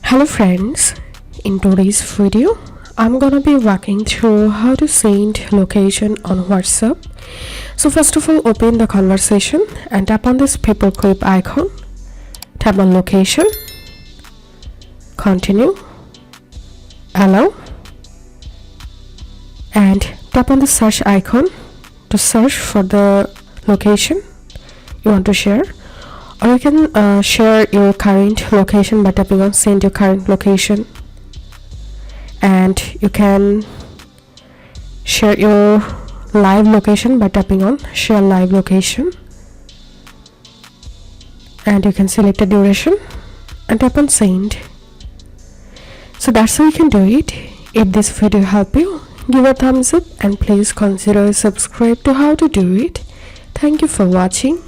Hello friends, in today's video I'm gonna be walking through how to send location on WhatsApp. So first of all, open the conversation and tap on this paperclip icon, tap on location, continue, allow, and tap on the search icon to search for the location you want to share. Or you can share your current location by tapping on send your current location, and you can share your live location by tapping on share live location, and you can select a duration and tap on send. So that's how you can do it. If this video helped you, give a thumbs up and please consider subscribe to how to do it. Thank you for watching.